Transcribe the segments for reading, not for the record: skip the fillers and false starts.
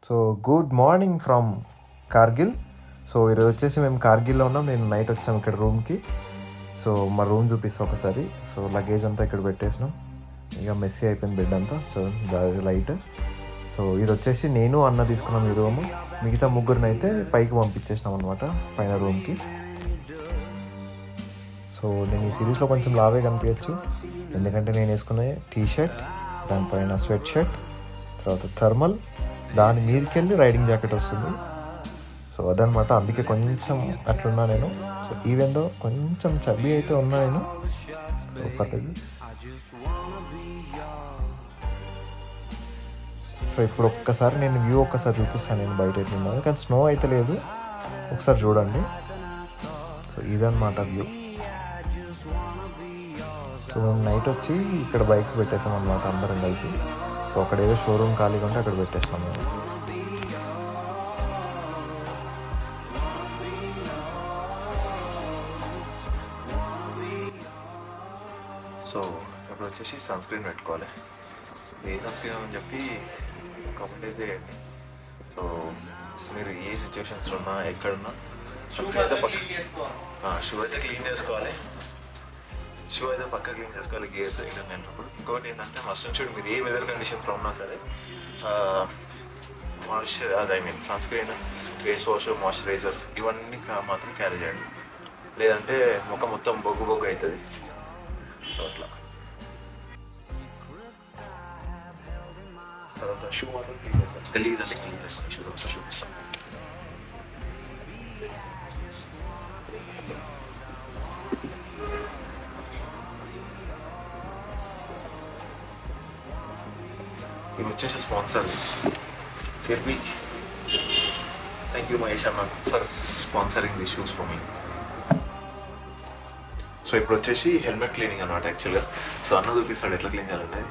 So good morning from Kargil. So ఈరోజు వచ్చేసి మేము కార్గిల్లో ఉన్నాం. నేను నైట్ వచ్చాము ఇక్కడ రూమ్కి. సో మా రూమ్ చూపిస్తాం ఒకసారి. సో లగేజ్ అంతా ఇక్కడ పెట్టేసినాం. ఇక మెస్సీ అయిపోయింది బెడ్ అంతా. So light. సో ఇది వచ్చేసి నేను అన్న తీసుకున్నాం ఈ రూము. మిగతా ముగ్గురిని అయితే పైకి పంపించేసినాం అనమాట, పైన రూమ్కి. సో నేను ఈ సిరీస్లో కొంచెం లావే కనిపించచ్చు, ఎందుకంటే నేను వేసుకునే టీషర్ట్, దానిపైన స్వెట్ షర్ట్, తర్వాత థర్మల్, దాని మీదకి వెళ్ళి రైడింగ్ జాకెట్ వస్తుంది. సో అదనమాట, అందుకే కొంచెం అట్లున్నా నేను. సో ఈవెన్ దో కొంచెం చబ్బీ అయితే ఉన్నా నేను, సో పర్లేదు. సో ఇప్పుడు ఒక్కసారి నేను వ్యూ ఒక్కసారి చూపిస్తాను నేను బయట ఎట్లున్నాను, కానీ స్నో అయితే లేదు, ఒకసారి చూడండి. సో ఇదన్నమాట వ్యూ. సో మేము నైట్ వచ్చి ఇక్కడ బైక్స్ పెట్టేసాం అనమాట అందరం కలిసి. సో అక్కడ ఏదో షోరూమ్ ఖాళీగా ఉంటే అక్కడ పెట్టేస్తాం మేము. సో ఇప్పుడు వచ్చేసి సన్ స్క్రీన్ పెట్టుకోవాలి. ఏ సన్ స్క్రీన్ అని చెప్పి కామెంట్ అయితే చేయండి. సో మీరు ఏ సిచ్యువేషన్స్లో ఉన్నా ఎక్కడున్నా సన్ స్క్రీన్ అయితే షూ అయితే క్లీన్ చేసుకోవాలి. షూ అయితే పక్క క్లీన్ చేసుకోవాలి గేర్స్ రిటర్న్ అయినప్పుడు. ఇంకోటి ఏంటంటే మస్ట్ అండ్ షుడ్ మీరు ఏ వెదర్ కండిషన్స్లో ఉన్నా సరే sunscreen, face wash, moisturisers ఇవన్నీ మాత్రం క్యారీ చేయండి, లేదంటే ముఖం మొత్తం బొగ్గు బొగ్గు అవుతుంది. సో అట్లా తర్వాత షూ మాత్రం క్లీన్ చేస్తాను, గలీజ్ అంటే క్లీన్ చేస్తాను. షూ ఒకసారి చూపిస్తాను. ఇవి వచ్చేసి స్పాన్సర్ ఫిర్బీ. థ్యాంక్ యూ మహేష్ అన్న for sponsoring the shoes for me. So ఇప్పుడు వచ్చేసి హెల్మెట్ క్లీనింగ్ అనమాట యాక్చువల్గా. సో అన్న చూపిస్తాడు ఎట్లా క్లీన్ చేయాలంటే.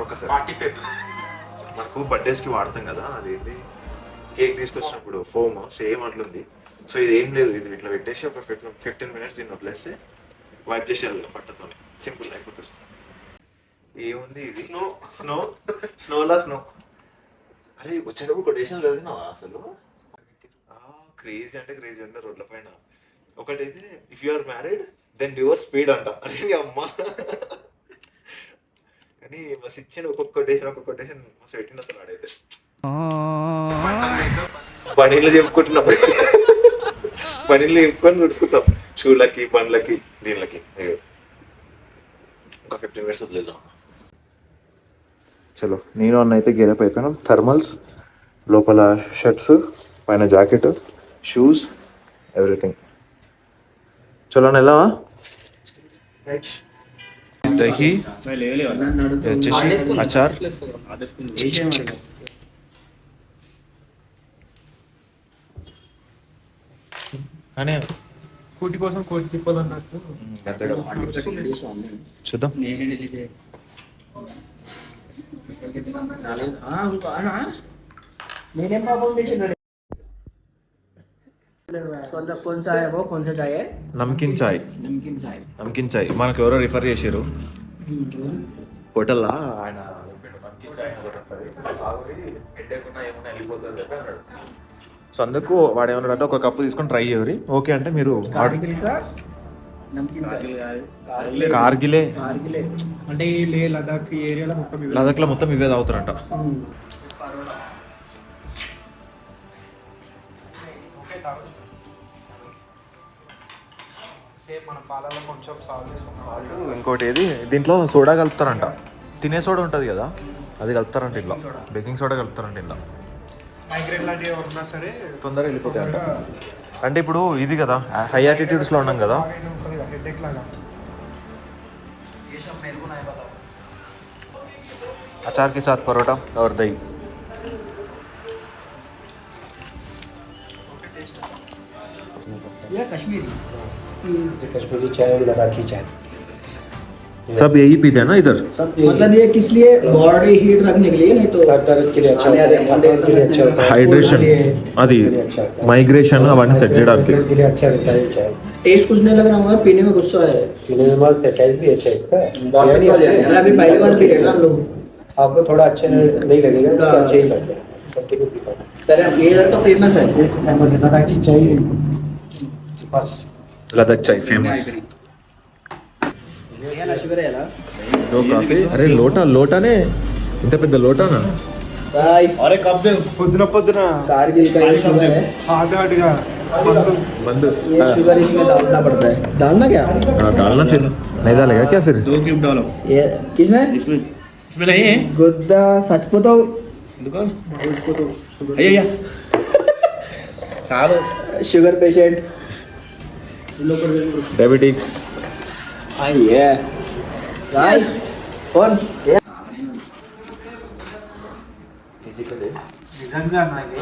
ఒకసారి పార్టీ పేపర్ మనకు బర్త్డేస్కి వాడతాం కదా, అదేంటి కేక్ తీసుకొచ్చినప్పుడు ఫోమ్ సేమ్ అట్లుంది. సో ఇది ఏం లేదు, ఇది ఇట్లా పెట్టేసి ఒక 15 minutes దీన్ని వదిలేస్తే వైప్ చేసేయాలి పట్టతో, సింపుల్ అయిపోతుంది. ఏముంది ఇది స్నోలా స్నో. అరే వచ్చేటప్పుడు కొటేషన్ లేదు నా అసలు. క్రేజీ అంటే క్రేజీ అంటే రోడ్ల పైన ఒకటైతే if you are married then divorce speed అంట. అరే అమ్మ, కానీ మస్తు ఇచ్చిన ఒక్కొక్క కొటేషన్ మస్తు పెట్టింది అసలు. ఆడైతే పనీళ్ళు చెప్పుకుంటున్నాం, పనీళ్ళు చెప్పుకొని నడుచుకుంటాం, షూలకి, పండ్లకి, దీనిలకి. ఒక 15 minutes వదిలేసాం. చలో నేను అన్న అయితే గేరప్ అయిపోయినాం. థర్మల్స్, లోపల షర్ట్స్, పైన జాకెట్, షూస్, ఎవ్రీథింగ్. చలో ఎలా దహి వచ్చేసి అచార్, కానీ కూటి కోసం కోటి తిప్పాలన్నట్టు చూద్దాం. నమ్కిన్ చాయ్ మనకు ఎవరో రిఫర్ చేసారు హోటల్లా. ఆయన సో అందుకు వాడు ఏమన్నాడంటే ఒక కప్పు తీసుకొని ట్రై చేయరు. ఓకే అంటే మీరు కార్గిలే అంటే లదాఖ్ ఏరియాలో లదాఖ్లో మొత్తం ఇవే తాగుతారంట. ఇంకోటి ఏది దీంట్లో సోడా కలుపుతారంట, తినే సోడా ఉంటుంది కదా అది కలుపుతారంట, ఇట్లా బేకింగ్ సోడా కలుపుతారంట. ఇట్లా మైగ్రేన్ లాంటివి ఉన్నా సరే తొందరగా వెళ్ళిపోతాయంట. అంటే ఇప్పుడు ఇది కదా హై యాటిట్యూడ్స్లో ఉన్నాం కదా. అచార్ కే సాత్ పరోటా और दही. कश्मीरी चाय और लद्दाखी चाय सब यही पीते हैं ना इधर. मतलब ये किस लिए, बॉडी हीट रखने के लिए, नहीं तो के लिए अच्छा होता है, हाइड्रेशन, అది మైగ్రేషన్ అవన్నీ సెట్ చేయడానికి के लिए अच्छा रहता है चाय. टेस्ट कुछ नहीं लग रहा मगर पीने में गुस्सा है. मिनिमल टेक्स भी अच्छा है इसका। बहुत अच्छा है यार, अभी पहली बार पी रहे ना हम लोग। आपको थोड़ा अच्छा नहीं लगेगा, तो अच्छा ही लगता है। सबके को पीता है। सर ये इधर तो फेमस है। फेमस है, लद्दाख की चाहिए बस। లదక్ చాయ్ ఫేమస్ షుగర్ ఎలా దో కాఫీ అరే లోటానే ఇంత పెద్ద లోటానా भाई अरे कब दे పొద్దున పొద్దున कारगिल का ये शुगर है, హాట్ హాట్ గా మందు బంద్ ये शुगर इसमें डालना पड़ता है। डालना क्या? डालना फिर नहीं डालेगा क्या फिर 2 क्यूब डालो ये किसमें? इसमें नहीं है गुद्दा सच तो दुकान अయ్యయ్యా చాలు शुगर पेशेंट डायबिटिक्स ये भाई कौन ये నిజంగా నాది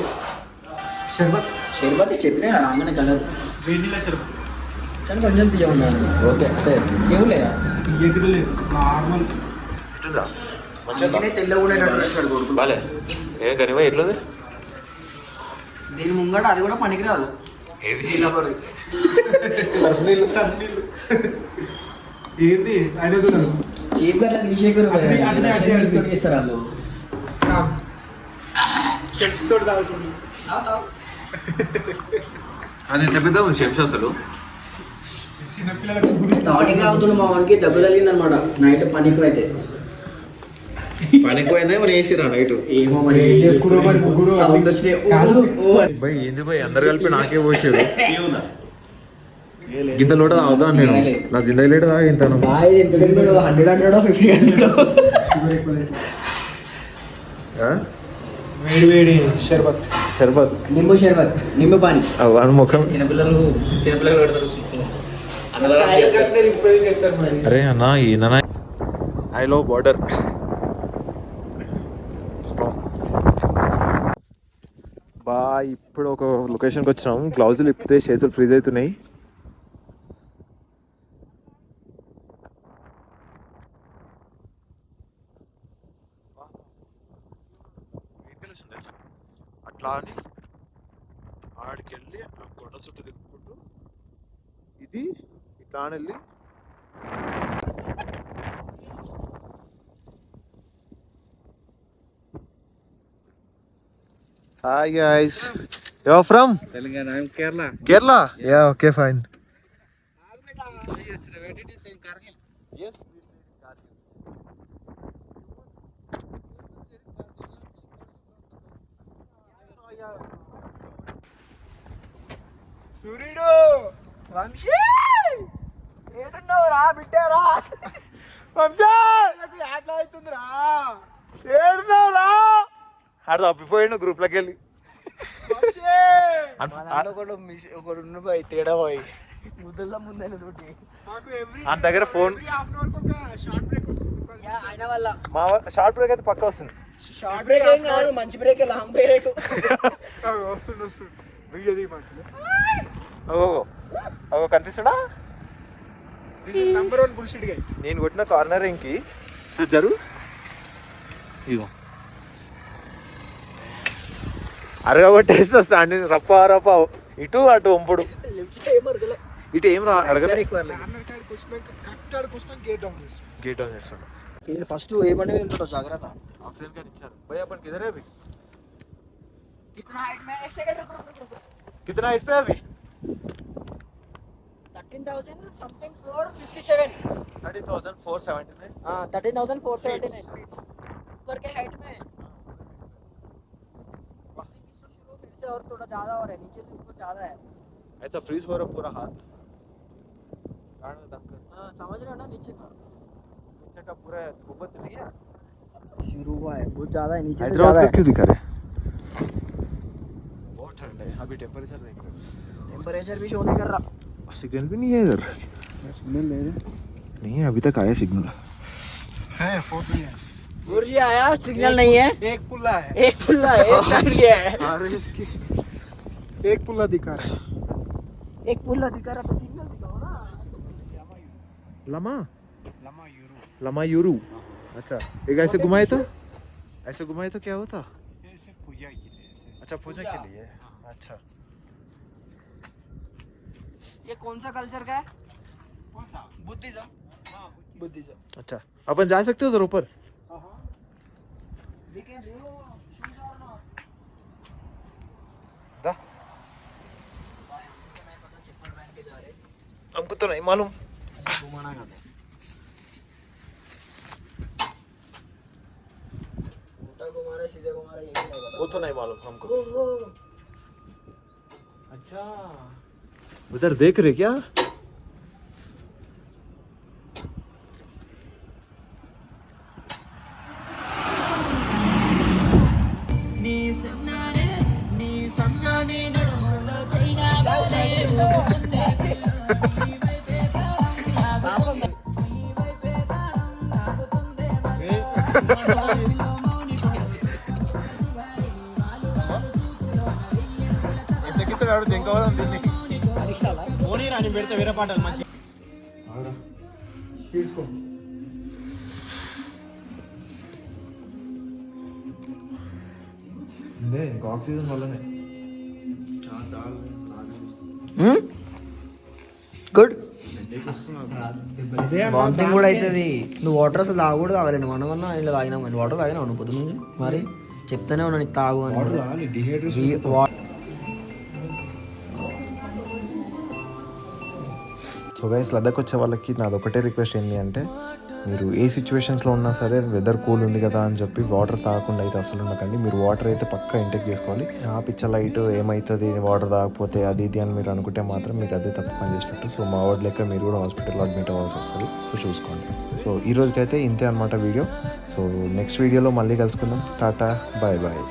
షర్బత్ షర్బత్ చెప్పినా రాగానే కలర్ వెనిలా షర్బత్ చాలా కొంచెం తీయ ఉన్నాను ఓకే అంటే కేవులేదా తీయకలేదు నార్మల్ అందుకనే తెల్లగా ఉండేటట్టు చేస్తాడు కొడుకు. బాలే ఏ కనివా ఎట్లది దీని ముంగట అది కూడా పనికిరాదు. ఏది సన్నీళ్ళు ఏంది ఆయన చూడాలి చీప్ గా తీసేకరు అది చేస్తారు వాళ్ళు. షెఫ్స్ తోటి తాగుతుంది అది ఎంత పెద్ద ఉంది షెఫ్స్ అసలు చిన్నపిల్లలకు గురి టానిక్ అవుతుంది మా వానికి దగ్గు తగిలింది అనమాట నైట్ పనికి అయితే పనిపోయిందే మరి వేసిరా నైట్ ఏమో మరి చేసుకున్నాం మరి ముగ్గురు సౌండ్ వచ్చినాయి. కాదు. బై ఏంది బై అందరు కలిపి నాకే పోసారు ఇంత లోట తాగుతాను నేను నా జిందగీ లేట తాగా ఇంత బాయ్ ఎంత తింటాడు 100 50 షుగర్ ఎక్కువ లేదు. వేడి వేడి షర్బత్ షర్బత్ నింబు షర్బత్ నింబు పానీ వాని ముఖం చిన్నపిల్లలు పెడతారు. రిప్రజెంట్ చేస్తారు మరి అరే అన్న ఈయన ఐ లవ్ బార్డర్ బా ఇప్పుడు ఒక లొకేషన్కి వచ్చినాం గ్లౌజులు ఇప్పితే చేతులు ఫ్రీజ్ అవుతున్నాయి అట్లా అని ఆడికి వెళ్ళి ఆ కొండ చుట్టూ తిప్పుకుంటూ ఇది ఇట్లా అని వెళ్ళి hi guys you are from Telangana I'm Kerala Kerala yeah okay fine సూర్యుడు వంశీ ఏడున్నావురా బిడ్డారా? వంశా నాకు యాట్లా అవుతుందిరా ఏడున్నావురా ఆడ తప్పిపోయాడు గ్రూప్లోకి వెళ్ళి ఒకడు ఉన్న పోయి తేడా పోయి ముద్దల ముందైన తోటి మాకు ఎవ్రీ ఆయన దగ్గర ఫోన్ హాఫ్ అన్ అవర్ ఒక షార్ట్ బ్రేక్ వస్తుంది ఆయన వల్ల మా షార్ట్ బ్రేక్ అయితే పక్క వస్తుంది షార్ట్ బ్రేక్ ఏం కాదు, మంచి బ్రేక్ లాంగ్ బ్రేక్. వస్తుంది వీడియో దిగమంటుంది ఓ కనిపిస్తాడా this is number 1 bullshit guy నేను కొట్టిన కార్నర్ ఇంకి జరు ఇగో అరగా టేస్ట్ వస్తా రఫా రఫా ఇటు అటు వంపుడు ఇటు ఏం రా అడగలే కార్నర్ కాడికి వచ్చినాక కరెక్ట్ ఆడికి వచ్చినాక గేట్ డౌన్ చేస్తాం గేట్ ఆన్ చేస్తాడు ఫస్ట్ ఏమని వెళ్తుంటావు జాగ్రత్త. ఆక్సిజన్ కార్డ్ ఇచ్చారు భయ్యా अपन किधर है अभी कितना हाइट में 1 सेकंड कितना हाइट पे है अभी 13,000 समथिंग 457 13,470 में हां 13,479 फीट ऊपर के हाइट में शुरू फिर से और थोड़ा ज्यादा और है, नीचे से ऊपर ज्यादा है. ऐसा फ्रीज हो रहा पूरा हाथ कान में दम कर हां समझ रहे हो ना, नीचे का पूरा ऊपर से नहीं है शुरू हुआ है बहुत ज्यादा है, नीचे से हैदराबाद ज्यादा का है. क्यों दिखा रहे बहुत ठंड है अभी टेम्परेचर देख रहे टेंपरेचर भी शो नहीं कर रहा. हो सिग्नल भी नहीं है इधर सिग्नल ले रहे नहीं है अभी तक आया सिग्नल हैं फोर्थ में है गुरुजी आया, सिग्नल नहीं है, एक पुल्ला है एक पुल्ला है, एक कट गया है. अरे इसकी एक पुल्ला दिखा रहा है एक पुल्ला दिखा रहा तो सिग्नल दिखाओ ना. लमा लमा यूरो लमा यूरू अच्छा एक ऐसे घुमाए तो क्या होता ऐसे पूजा के लिए अच्छा पूजा के लिए अच्छा ये कौन सा कल्चर का है? बुद्धिज्म अच्छा अपन जा सकते हो उधर ऊपर दा हमको तो नहीं मालूम वो तो नहीं मालूम हमको अच्छा उधर देख रहे क्या పోనీ రాని పెడితే వేరే పాటలు మంచి తీసుకో ఇంకా ఆక్సిజన్ వల్లనే గుడ్ వామిటింగ్ కూడా అవుతుంది. నువ్వు వాటర్ అసలు తాగకూడదు, తాగలేను. మనమన్నా ఇలా తాగినాం కానీ వాటర్ తాగినావు నువ్వు పొద్దు నుంచి. మరి చెప్తానే ఉన్నా నీకు తాగు అని. సో గైస్ లదాఖ్ వచ్చే వాళ్ళకి నాది ఒకటే రిక్వెస్ట్ ఏంటి అంటే మీరు ఏ సిచ్యువేషన్స్లో ఉన్నా సరే వెదర్ కూల్ ఉంది కదా అని చెప్పి వాటర్ తాగకుండా అయితే అసలు ఉండకండి. మీరు వాటర్ అయితే పక్కా ఇంటేక్ చేసుకోవాలి. ఆ పిచ్చ లైట్ ఏమవుతుంది వాటర్ తాగకపోతే అది ఇది అని మీరు అనుకుంటే మాత్రం మీరు అదే తప్పు పని చేసినట్టు. సో మా వార్డ్ లెక్క మీరు కూడా హాస్పిటల్లో అడ్మిట్ అవ్వాల్సి వస్తుంది. సో చూసుకోండి. సో ఈ రోజుకైతే ఇంతే అనమాట వీడియో. సో నెక్స్ట్ వీడియోలో మళ్ళీ కలుసుకుందాం. Tata bye bye.